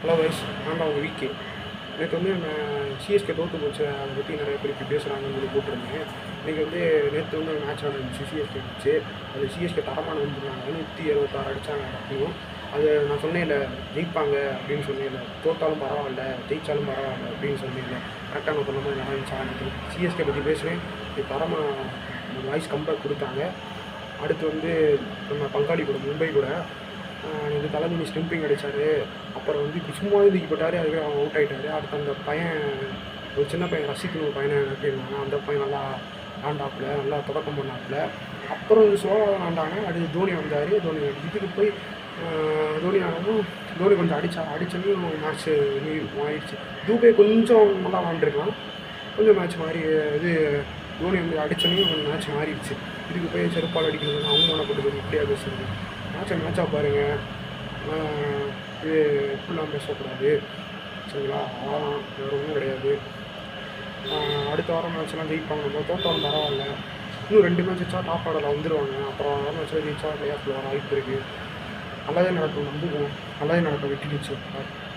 Hello wise, நான் தான் உங்கள் வீக்கே. நேற்று வந்து நான் சிஎஸ்கே தோற்று போச்சு, அதை பற்றி நிறைய பேர் இப்படி பேசுகிறாங்கன்னு சொல்லி போட்டிருந்தேன். இன்றைக்கி வந்து நேற்று வந்து ஒரு மேட்ச் நடந்துச்சு, சிஎஸ்கே மேட்ச்சு. அது சிஎஸ்கே தரமான வந்துருந்தாங்க, 176 அடித்தாங்க அப்படியும். அது நான் சொன்னேன்ல, ஜெயிப்பாங்க அப்படின்னு சொன்னேன்ல, தோற்றாலும் பரவாயில்ல ஜெயித்தாலும் பரவாயில்ல அப்படின்னு சொன்னேன்ல, கரெக்டாக நான் சொன்ன மாதிரி நடந்துச்சா? அன்றைக்கி சிஎஸ்கே பற்றி பேசுகிறேன். இது தரமாக வாய்ஸ் கம்பேக் கொடுத்தாங்க. அடுத்து வந்து நம்ம பங்காளி கூட, மும்பை கூட இது தலமினி ஸ்டிம்பிங் அடித்தார். அப்புறம் வந்து இப்போ சும்மாவே தூக்கி போட்டார், அதுக்கு அவன் அவுட் ஆகிட்டார். அடுத்து அந்த பையன், ஒரு சின்ன பையன் ரசிக்கணும் ஒரு பையனை அனுப்பியிருந்தாங்க. அந்த பையன் நல்லா ஆண்டாப்பில், நல்லா தொடக்கம் பண்ணாப்பில். அப்புறம் ஸ்லோவாக ஆண்டாங்க. அடுத்து தோனி வந்தார். தோனி இதுக்கு போய் தோனி ஆனதும் தோனி கொஞ்சம் அடித்தோன்னே மேட்ச்சு மாறிடுச்சு. தூபே கொஞ்சம் நல்லா விளாண்டுருக்கலாம், கொஞ்சம் மேட்ச் மாறி இது தோனி வந்து அடித்தோன்னே கொஞ்சம் மேட்ச் மாறிடுச்சு. இதுக்கு போய் செருப்பால் அடிக்கணும், அவமானப்பட்டது இப்படியா பேசுறது? மேட்சாக பாருங்கள். இது இப்படிலாம் பேசக்கூடாது, சரிங்களா? அவ்வளோதான், வேறு ஒன்றும் கிடையாது. அடுத்த வாரம் மேட்ச்லாம் ஜெயிப்பாங்க. நம்ம தோற்றாலும் பரவாயில்ல, இன்னும் 2 மேட்ச் வச்சா டாப் ஆர்டரில் வந்துடுவாங்க. அப்புறம் வர மேட்ச்சில் ஜெயிச்சா பிளே ஆஃபில் வர வாய்ப்பு இருக்குது. நல்லாவே நடக்கும், நம்புவோம். நல்லாவே நடக்கும், வெற்றி நிச்சயம்.